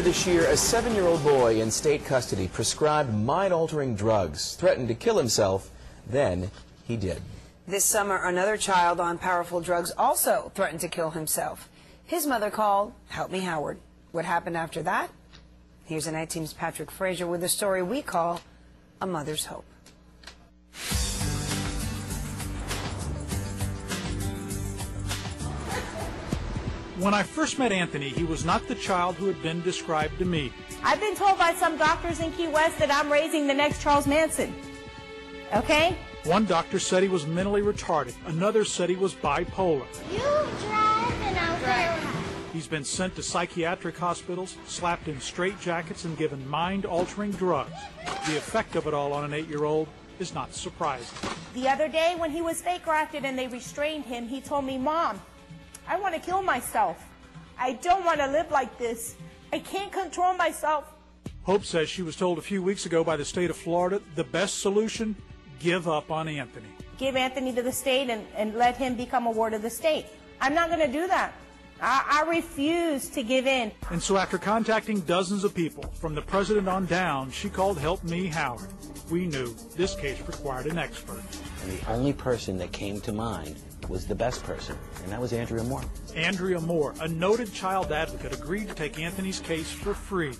this year, a 7-year-old boy in state custody prescribed mind-altering drugs, threatened to kill himself, then he did. This summer, another child on powerful drugs also threatened to kill himself. His mother called, "Help me, Howard." What happened after that? Here's Night Team's Patrick Fraser with a story we call A Mother's Hope. When I first met Anthony, he was not the child who had been described to me. I've been told by some doctors in Key West that I'm raising the next Charles Manson. Okay? One doctor said he was mentally retarded. Another said he was bipolar. You drive and I'll drive. He's been sent to psychiatric hospitals, slapped in straitjackets, and given mind-altering drugs. The effect of it all on an 8-year-old is not surprising. The other day when he was fake grafted and they restrained him, he told me, "Mom, I want to kill myself. I don't want to live like this. I can't control myself." Hope says she was told a few weeks ago by the state of Florida the best solution, give up on Anthony. Give Anthony to the state and let him become a ward of the state. I'm not going to do that. I refuse to give in. And so after contacting dozens of people, from the president on down, she called Help Me Howard. We knew this case required an expert. And the only person that came to mind was the best person, and that was Andrea Moore. Andrea Moore, a noted child advocate, agreed to take Anthony's case for free.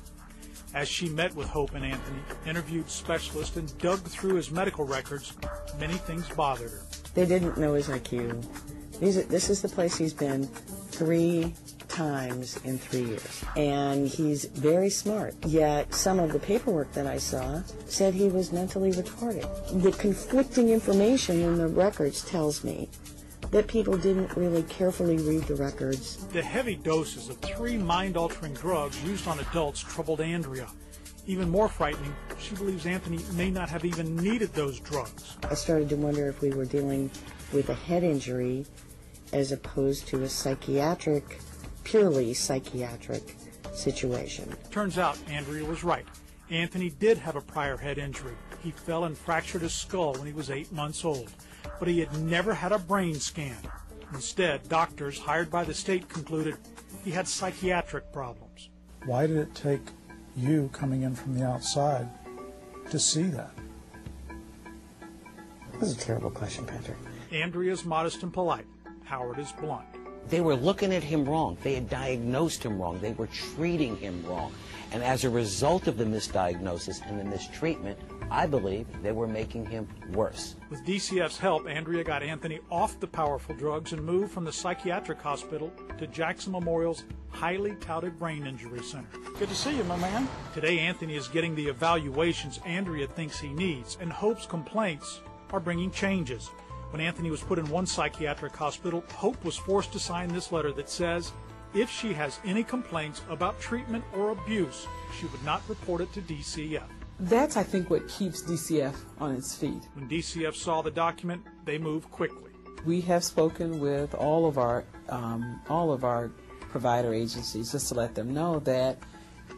As she met with Hope and Anthony, interviewed specialists, and dug through his medical records, many things bothered her. They didn't know his IQ. This is the place he's been 3 times in 3 years. And he's very smart. Yet some of the paperwork that I saw said he was mentally retarded. The conflicting information in the records tells me that people didn't really carefully read the records. The heavy doses of 3 mind-altering drugs used on adults troubled Andrea. Even more frightening, she believes Anthony may not have even needed those drugs. I started to wonder if we were dealing with a head injury as opposed to a psychiatric, purely psychiatric situation. Turns out Andrea was right. Anthony did have a prior head injury. He fell and fractured his skull when he was 8 months old. But he had never had a brain scan. Instead, doctors hired by the state concluded he had psychiatric problems. Why did it take you coming in from the outside to see that? That's a terrible question, Patrick. Andrea's modest and polite. Howard is blunt. They were looking at him wrong. They had diagnosed him wrong. They were treating him wrong. And as a result of the misdiagnosis and the mistreatment, I believe they were making him worse. With DCF's help, Andrea got Anthony off the powerful drugs and moved from the psychiatric hospital to Jackson Memorial's highly touted brain injury center. Good to see you, my man. Today, Anthony is getting the evaluations Andrea thinks he needs, and Hope's complaints are bringing changes. When Anthony was put in one psychiatric hospital, Hope was forced to sign this letter that says if she has any complaints about treatment or abuse, she would not report it to DCF. That's, I think, what keeps DCF on its feet. When DCF saw the document, they moved quickly. We have spoken with all of our provider agencies just to let them know that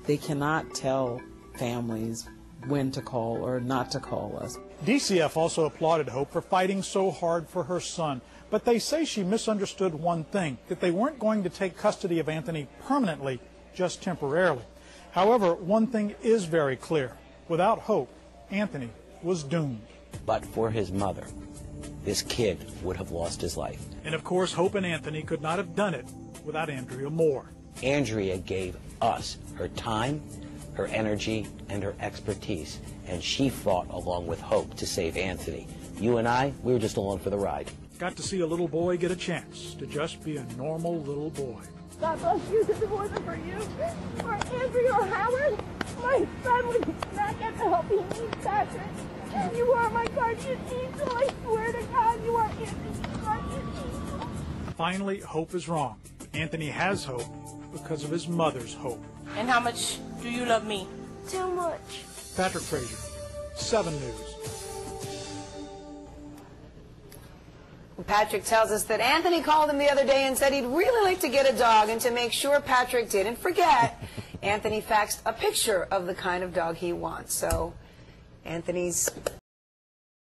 they cannot tell families when to call or not to call us. DCF also applauded Hope for fighting so hard for her son, but they say she misunderstood one thing, that they weren't going to take custody of Anthony permanently, just temporarily. However, one thing is very clear. Without Hope, Anthony was doomed. But for his mother, this kid would have lost his life. And of course, Hope and Anthony could not have done it without Andrea Moore. Andrea gave us her time, her energy, and her expertise, and she fought along with Hope to save Anthony. You and I, we were just along for the ride. Got to see a little boy get a chance to just be a normal little boy. God bless you. This wasn't for you, or Andrea or Howard. My son would not get the help he needs, Patrick. You are my guardian angel. I swear to God, you are Anthony's guardian angel. Finally, Hope is wrong. Anthony has hope because of his mother's hope. And how much do you love me? Too much. Patrick Fraser, 7 News. Patrick tells us that Anthony called him the other day and said he'd really like to get a dog, and to make sure Patrick didn't forget, Anthony faxed a picture of the kind of dog he wants. So Anthony's